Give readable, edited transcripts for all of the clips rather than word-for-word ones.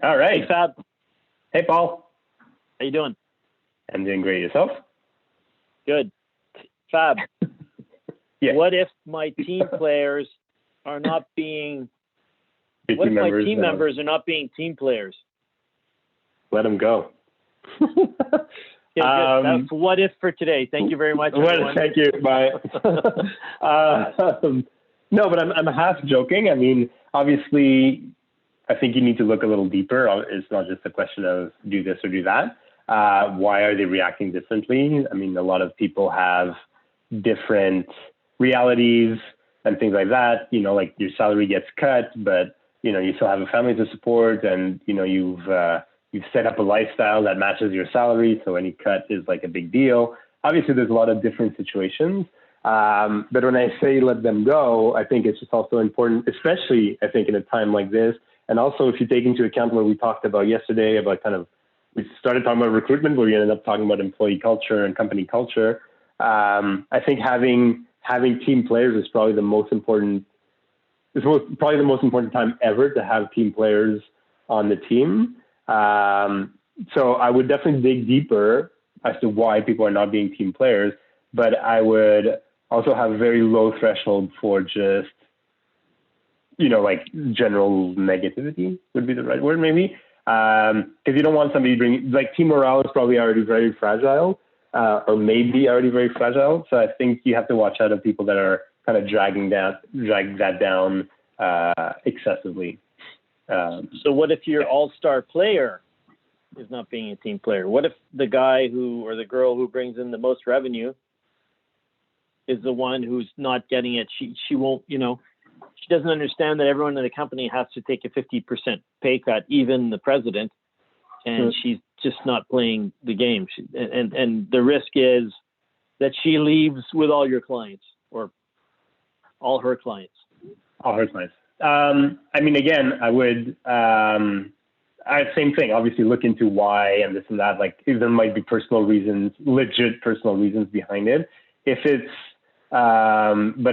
All Hey right. Fab, Hey, Paul. how you doing? I'm doing great. Yourself? Good. Fab, Yeah. what if my team players are not being, Your what if team my members, team members are not being team players? let them go. Okay, good. That's what if for today. Thank you very much, everyone. Thank you. Bye. No, but I'm half joking. I mean, obviously, I think you need to look a little deeper. It's not just a question of do this or do that. Why are they reacting differently? I mean, a lot of people have different realities and things like that. You know, like your salary gets cut, but you know you still have a family to support, and you know you've set up a lifestyle that matches your salary. So any cut is like a big deal. Obviously, there's a lot of different situations. But when I say let them go, I think it's just also important, especially I think in a time like this. And also if you take into account what we talked about yesterday about we started talking about recruitment, where we ended up talking about employee culture and company culture. I think having team players is probably the most important. Probably the most important time ever to have team players on the team. So I would definitely dig deeper as to why people are not being team players, but I would also have very low threshold for just, you know, like general negativity would be the right word, maybe. Because you don't want somebody like team morale is probably already very fragile, or maybe already very fragile. So I think you have to watch out of people that are kind of drag that down excessively. So what if your all-star player is not being a team player? What if the guy or the girl who brings in the most revenue is the one who's not getting it? She won't, you know, she doesn't understand that everyone in the company has to take a 50% pay cut, even the president, and she's just not playing the game. And the risk is that she leaves with all your clients or all her clients. All her clients. I mean, again, I would, same thing, obviously look into why and this and that, like there might be personal reasons, legit personal reasons behind it. But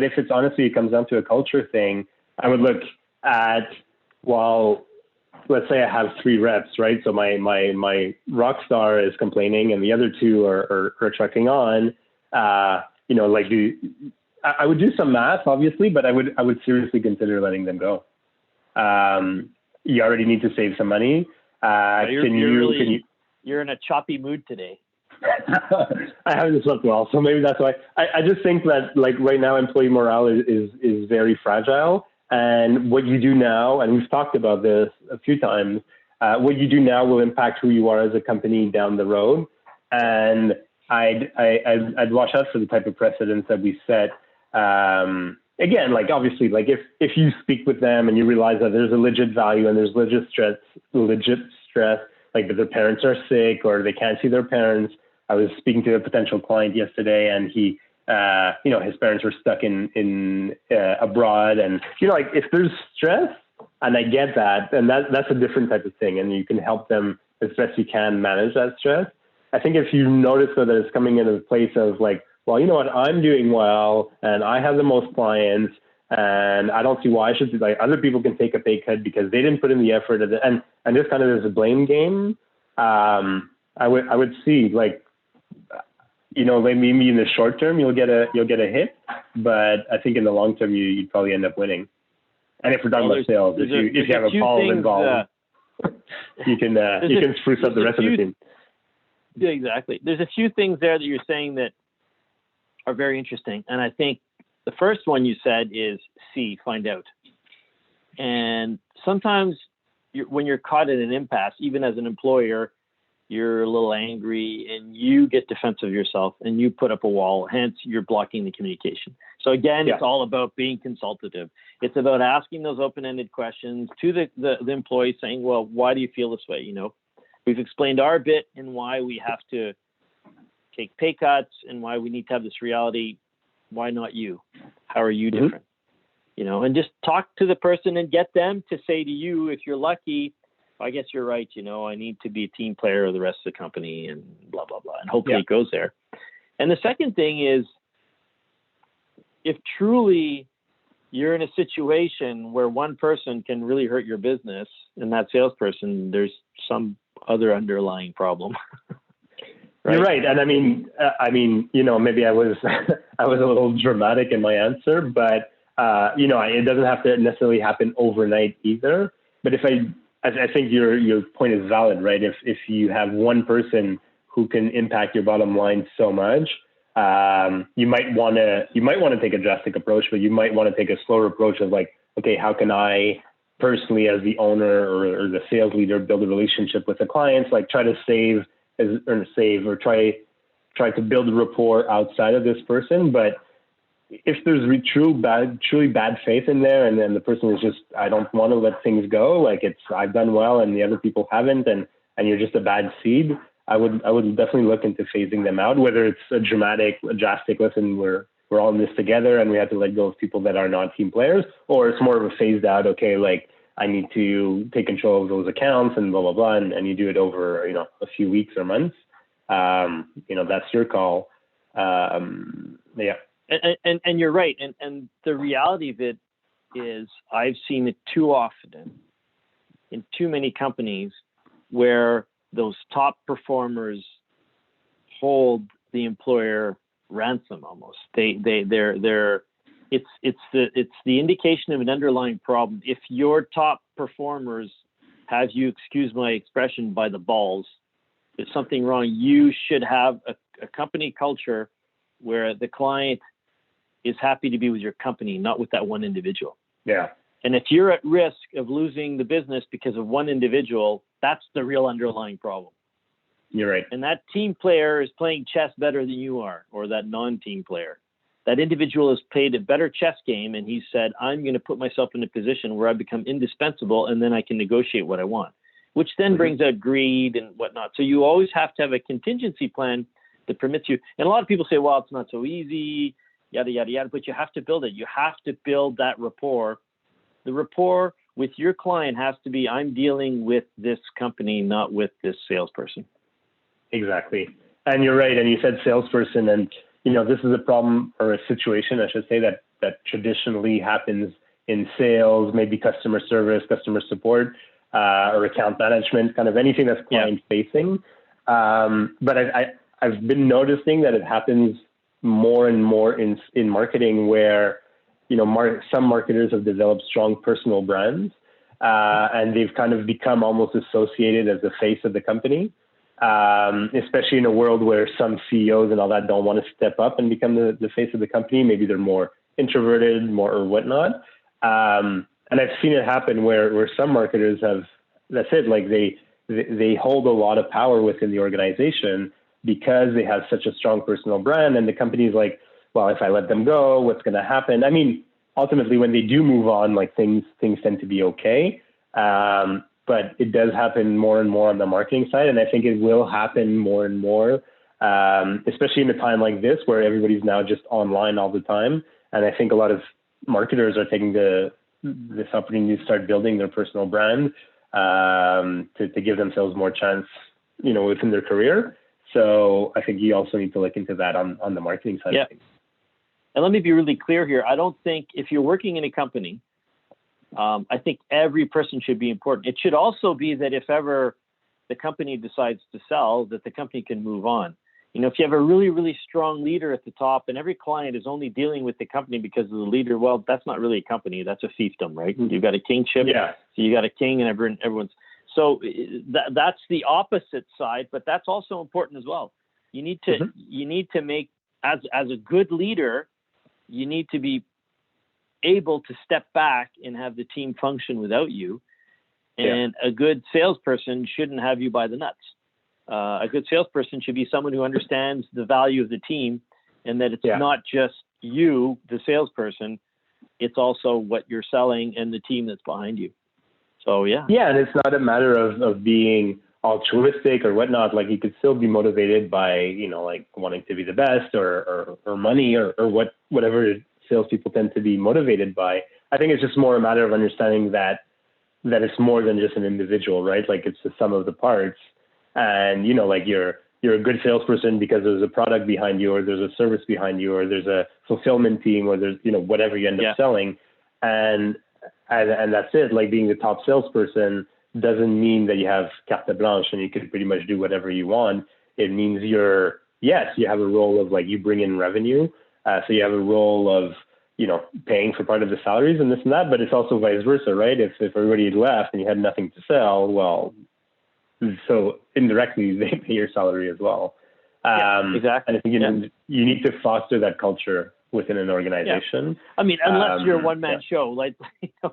if it's honestly, it comes down to a culture thing, I would look at, well, let's say I have 3 reps, right? So my rock star is complaining and the other 2 are trucking on, you know, like I would do some math, obviously, but I would seriously consider letting them go. You already need to save some money. You're in a choppy mood today. I haven't slept well, so maybe that's why. I just think that like right now, employee morale is very fragile. And what you do now, and we've talked about this a few times, what you do now will impact who you are as a company down the road. And I'd watch out for the type of precedents that we set. Again, like obviously, like if you speak with them and you realize that there's a legit value and there's legit stress, like that their parents are sick or they can't see their parents. I was speaking to a potential client yesterday, and he, you know, his parents were stuck in abroad, and you know, like if there's stress, and I get that, and that's a different type of thing, and you can help them as best you can manage that stress. I think if you notice though that it's coming in a place of like, well, you know what, I'm doing well, and I have the most clients, and I don't see why I should do, like other people can take a pay cut because they didn't put in the effort, and just kind of as a blame game. I would see like, you know, maybe in the short term you'll get a hit, but I think in the long term you'd probably end up winning. And if we're talking about sales, if you have a Paul involved, you can spruce up the rest of the team. Yeah, exactly. There's a few things there that you're saying that are very interesting, and I think the first one you said is find out. And sometimes when you're caught in an impasse, even as an employer, you're a little angry and you get defensive yourself and you put up a wall, hence you're blocking the communication. So again, It's all about being consultative. It's about asking those open-ended questions to the employee, saying, well, why do you feel this way? You know, we've explained our bit and why we have to take pay cuts and why we need to have this reality. Why not you? How are you different? You know, and just talk to the person and get them to say to you, if you're lucky, I guess you're right, you know, I need to be a team player of the rest of the company and blah, blah, blah. And hopefully it goes there. And the second thing is, if truly you're in a situation where one person can really hurt your business, and that salesperson, there's some other underlying problem. Right? You're right. And I mean, maybe I was, I was a little dramatic in my answer, but, it doesn't have to necessarily happen overnight either. But I think your point is valid, right? If you have one person who can impact your bottom line so much, you might want to take a drastic approach, but you might want to take a slower approach of like, okay, how can I personally, as the owner or the sales leader, build a relationship with the clients, like try to or try to build a rapport outside of this person. But if there's truly bad faith in there, and then the person is just, I don't want to let things go, like I've done well and the other people haven't, and you're just a bad seed, I would definitely look into phasing them out, whether it's a drastic, listen, we're all in this together and we have to let go of people that are not team players, or it's more of a phased out, okay, like I need to take control of those accounts and blah, blah, blah. And you do it over, a few weeks or months. That's your call. Yeah. And you're right. And the reality of it is I've seen it too often in too many companies where those top performers hold the employer ransom almost. It's the indication of an underlying problem. If your top performers have you, excuse my expression, by the balls, there's something wrong. You should have a company culture where the client is happy to be with your company, not with that one individual. Yeah. And if you're at risk of losing the business because of one individual, that's the real underlying problem. You're right. And that team player is playing chess better than you are, or that non-team player. That individual has played a better chess game, and he said, I'm going to put myself in a position where I become indispensable, and then I can negotiate what I want, which then brings out greed and whatnot. So you always have to have a contingency plan that permits you. And a lot of people say, well, it's not so easy, yada, yada, yada, but you have to build it. You have to build that rapport. The rapport with your client has to be, I'm dealing with this company, not with this salesperson. Exactly. And you're right. And you said salesperson, and this is a problem, or a situation, I should say, that traditionally happens in sales, maybe customer service, customer support, or account management, kind of anything that's client facing. But I've been noticing that it happens more and more in marketing, where some marketers have developed strong personal brands, and they've kind of become almost associated as the face of the company. Especially in a world where some CEOs and all that don't want to step up and become the face of the company. Maybe they're more introverted, or whatnot. And I've seen it happen where some marketers have, that's it, like they hold a lot of power within the organization because they have such a strong personal brand, and the company's like, well, if I let them go, what's going to happen? I mean, ultimately when they do move on, like things tend to be okay. But it does happen more and more on the marketing side. And I think it will happen more and more, especially in a time like this where everybody's now just online all the time. And I think a lot of marketers are taking this opportunity to start building their personal brand, to give themselves more chance, within their career. So I think you also need to look into that on the marketing side of things. And let me be really clear here. I don't think if you're working in a company, I think every person should be important. It should also be that if ever the company decides to sell, that the company can move on. If you have a really, really strong leader at the top and every client is only dealing with the company because of the leader, well, that's not really a company. That's a fiefdom, right? Mm-hmm. You've got a kingship. Yeah. So you got a king and everyone's. So that's the opposite side, but that's also important as well. You need to make, as a good leader, you need to be able to step back and have the team function without you. And a good salesperson shouldn't have you by the nuts. A good salesperson should be someone who understands the value of the team, and that it's not just you, the salesperson, it's also what you're selling and the team that's behind you. So, and it's not a matter of being altruistic or whatnot. Like, you could still be motivated by, like wanting to be the best or money or whatever salespeople tend to be motivated by. I think it's just more a matter of understanding that it's more than just an individual, right? Like, it's the sum of the parts. And, like you're a good salesperson because there's a product behind you, or there's a service behind you, or there's a fulfillment team, or there's, whatever you end up selling. and that's it. Like being the top salesperson doesn't mean that you have carte blanche and you can pretty much do whatever you want. It means you have a role of like you bring in revenue. So you have a role of, paying for part of the salaries and this and that, but it's also vice versa, right? If everybody had left and you had nothing to sell, well, so indirectly they pay your salary as well. Exactly. And I think you need to foster that culture within an organization. Yeah. I mean, unless you're a one-man show, like,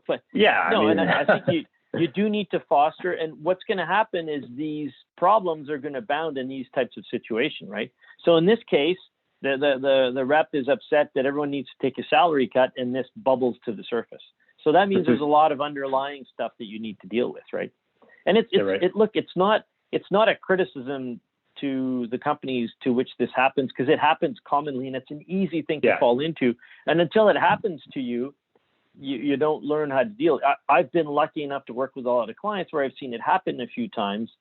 but and I think you do need to foster. And what's going to happen is these problems are going to abound in these types of situations, right? So in this case, the rep is upset that everyone needs to take a salary cut, and this bubbles to the surface. So that means there's a lot of underlying stuff that you need to deal with, right? And it's not a criticism to the companies to which this happens, because it happens commonly and it's an easy thing to fall into. And until it happens to you, you don't learn how to deal. I've been lucky enough to work with a lot of clients where I've seen it happen a few times,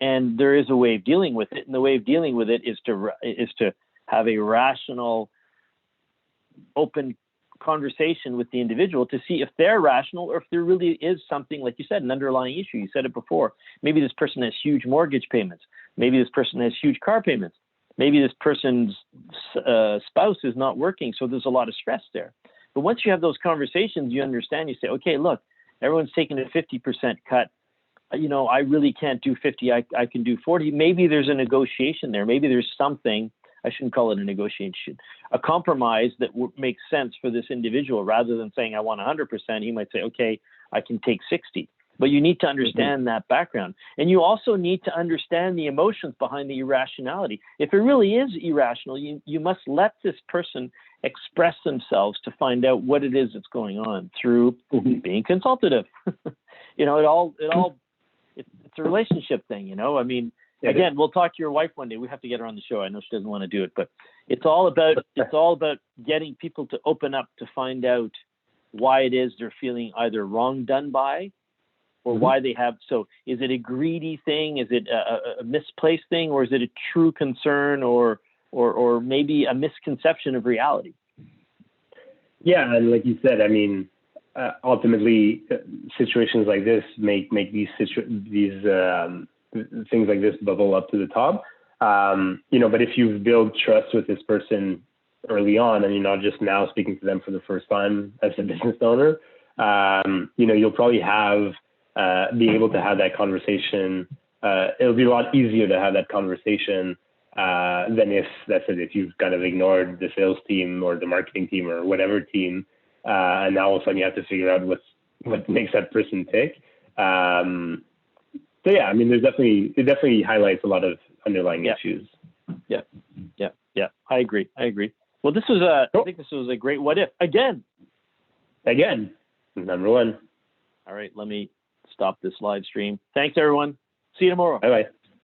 and there is a way of dealing with it. And the way of dealing with it is to have a rational, open conversation with the individual to see if they're rational or if there really is something, like you said, an underlying issue. You said it before. Maybe this person has huge mortgage payments. Maybe this person has huge car payments. Maybe this person's spouse is not working, so there's a lot of stress there. But once you have those conversations, you understand, you say, okay, look, everyone's taking a 50% cut. I really can't do 50. I can do 40. Maybe there's a negotiation there. Maybe there's something, I shouldn't call it a negotiation, a compromise that makes sense for this individual. Rather than saying, I want 100%, he might say, okay, I can take 60. But you need to understand that background. And you also need to understand the emotions behind the irrationality. If it really is irrational, you must let this person express themselves to find out what it is that's going on through being consultative. It's a relationship thing, I mean, again, we'll talk to your wife one day. We have to get her on the show. I know she doesn't want to do it, but it's all about getting people to open up to find out why it is they're feeling either wrong done by, or why they have. So is it a greedy thing? Is it a misplaced thing? Or is it a true concern or maybe a misconception of reality? Yeah. And like you said, I mean, ultimately situations like this make these things like this bubble up to the top. But if you've built trust with this person early on, and you're not just now speaking to them for the first time as a business owner, you'll probably be able to have that conversation. It'll be a lot easier to have that conversation than if you've kind of ignored the sales team or the marketing team or whatever team, and now all of a sudden you have to figure out what makes that person tick. So yeah, I mean, it definitely highlights a lot of underlying issues. Yeah. I agree. Well, I think this was a great what if again, number one. All right, let me stop this live stream. Thanks, everyone. See you tomorrow. Bye-bye.